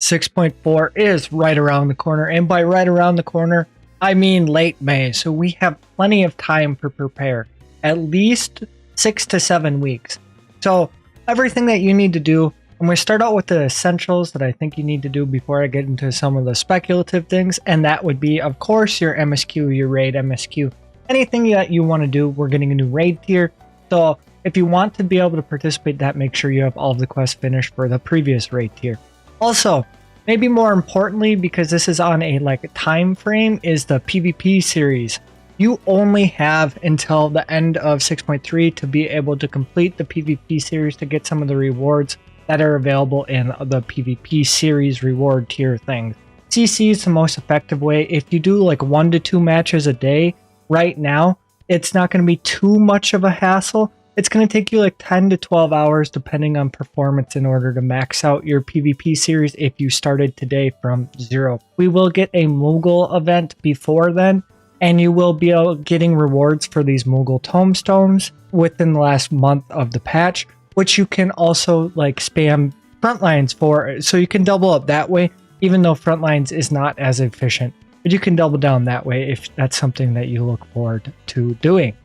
6.4 is right around the corner, and by right around the corner, I mean late May, so we have plenty of time to prepare, at least 6 to 7 weeks. So everything that you need to do, I'm going to start out with the essentials that I think you need to do before I get into some of the speculative things, and that would be, of course, your MSQ, your raid MSQ. Anything that you want to do, we're getting a new raid tier, so if you want to be able to participate in that, make sure you have all of the quests finished for the previous raid tier. Also, maybe more importantly, because this is on a time frame, is the PvP series. You only have until the end of 6.3 to be able to complete the PvP series to get some of the rewards that are available in the PvP series reward tier things. CC is the most effective way. If you do 1 to 2 matches a day right now, it's not going to be too much of a hassle. It's going to take you 10 to 12 hours depending on performance in order to max out your PvP series if you started today from 0. We will get a Moogle event before then, and you will be getting rewards for these Moogle tombstones within the last month of the patch, which you can also spam Frontlines for, so you can double up that way, even though Frontlines is not as efficient. But you can double down that way if that's something that you look forward to doing.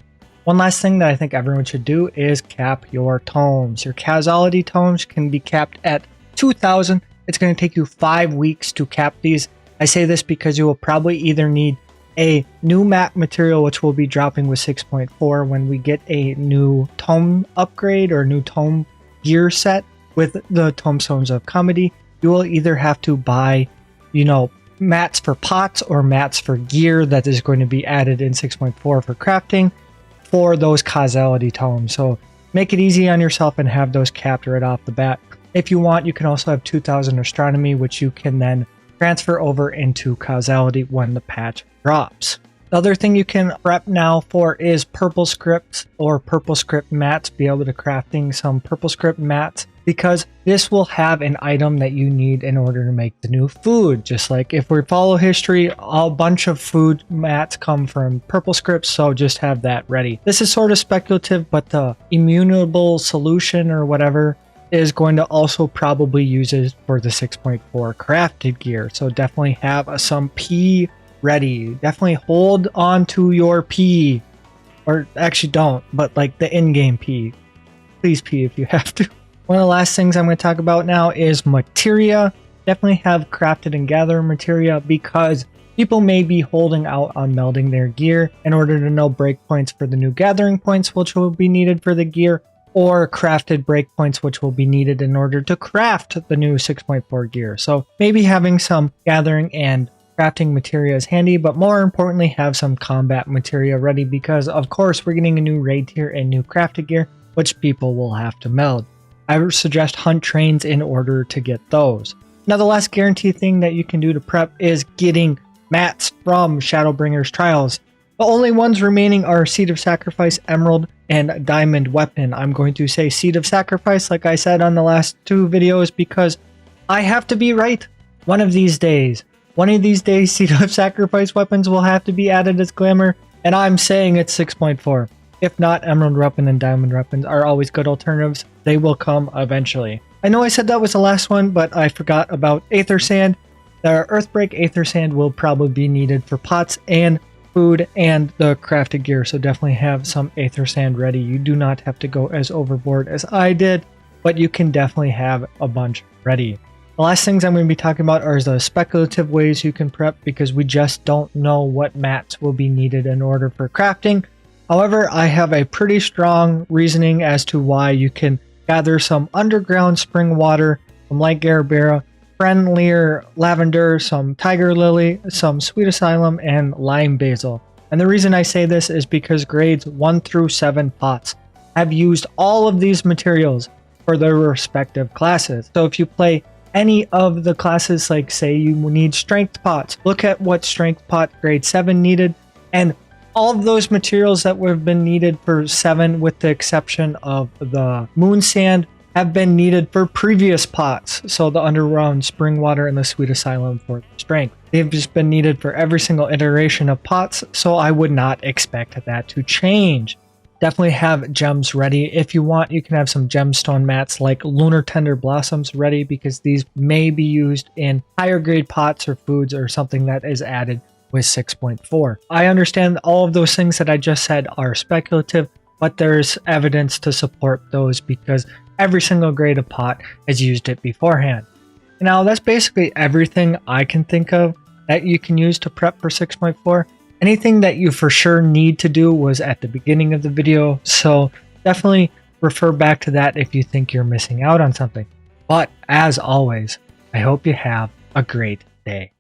One last thing that I think everyone should do is cap your tomes. Your causality tomes can be capped at 2,000. It's going to take you 5 weeks to cap these. I say this because you will probably either need a new map material, which will be dropping with 6.4 when we get a new tome upgrade or new tome gear set with the tombstones of comedy. You will either have to buy, mats for pots or mats for gear that is going to be added in 6.4 for crafting for those causality tomes. So make it easy on yourself and have those capped right off the bat. If you want, you can also have 2,000 astronomy, which you can then transfer over into causality when the patch drops. The other thing you can prep now for is purple scripts or purple script mats. Be able to crafting some purple script mats, because this will have an item that you need in order to make the new food. Just like if we follow history, a bunch of food mats come from purple scripts, so just have that ready. This is sort of speculative, but the immutable solution or whatever is going to also probably use it for the 6.4 crafted gear. So definitely have some P ready. Definitely hold on to your P, or actually don't, but the in-game P. Please P if you have to. One of the last things I'm going to talk about now is materia. Definitely have crafted and gather materia, because people may be holding out on melding their gear in order to know breakpoints for the new gathering points, which will be needed for the gear, or crafted breakpoints, which will be needed in order to craft the new 6.4 gear. So maybe having some gathering and crafting materia is handy, but more importantly, have some combat materia ready, because of course we're getting a new raid tier and new crafted gear, which people will have to meld. I would suggest hunt trains in order to get those. Now, the last guarantee thing that you can do to prep is getting mats from Shadowbringer's Trials. The only ones remaining are Seed of Sacrifice, Emerald, and Diamond Weapon. I'm going to say Seed of Sacrifice, like I said on the last 2 videos, because I have to be right one of these days. One of these days, Seed of Sacrifice weapons will have to be added as glamour, and I'm saying it's 6.4. If not, Emerald Weapon and Diamond Weapons are always good alternatives. They will come eventually. I know I said that was the last one, but I forgot about Aethersand. The Earthbreak Aethersand will probably be needed for pots and food and the crafted gear, so definitely have some Aethersand ready. You do not have to go as overboard as I did, but you can definitely have a bunch ready. The last things I'm going to be talking about are the speculative ways you can prep, because we just don't know what mats will be needed in order for crafting. However, I have a pretty strong reasoning as to why you can gather some underground spring water, some light Garabera, friendlier lavender, some tiger lily, some sweet asylum, and lime basil. And the reason I say this is because grades 1 through 7 pots have used all of these materials for their respective classes. So if you play any of the classes, like say you need strength pots, look at what strength pot grade 7 needed, and all of those materials that would have been needed for 7, with the exception of the moon sand, have been needed for previous pots. So the underground spring water and the sweet asylum for strength. They've just been needed for every single iteration of pots, so I would not expect that to change. definitely have gems ready. If you want, you can have some gemstone mats like Lunar Tender Blossoms ready, because these may be used in higher grade pots or foods or something that is added with 6.4. I understand all of those things that I just said are speculative, but there's evidence to support those because every single grade of pot has used it beforehand. Now, that's basically everything I can think of that you can use to prep for 6.4. Anything that you for sure need to do was at the beginning of the video, so definitely refer back to that if you think you're missing out on something. But as always, I hope you have a great day.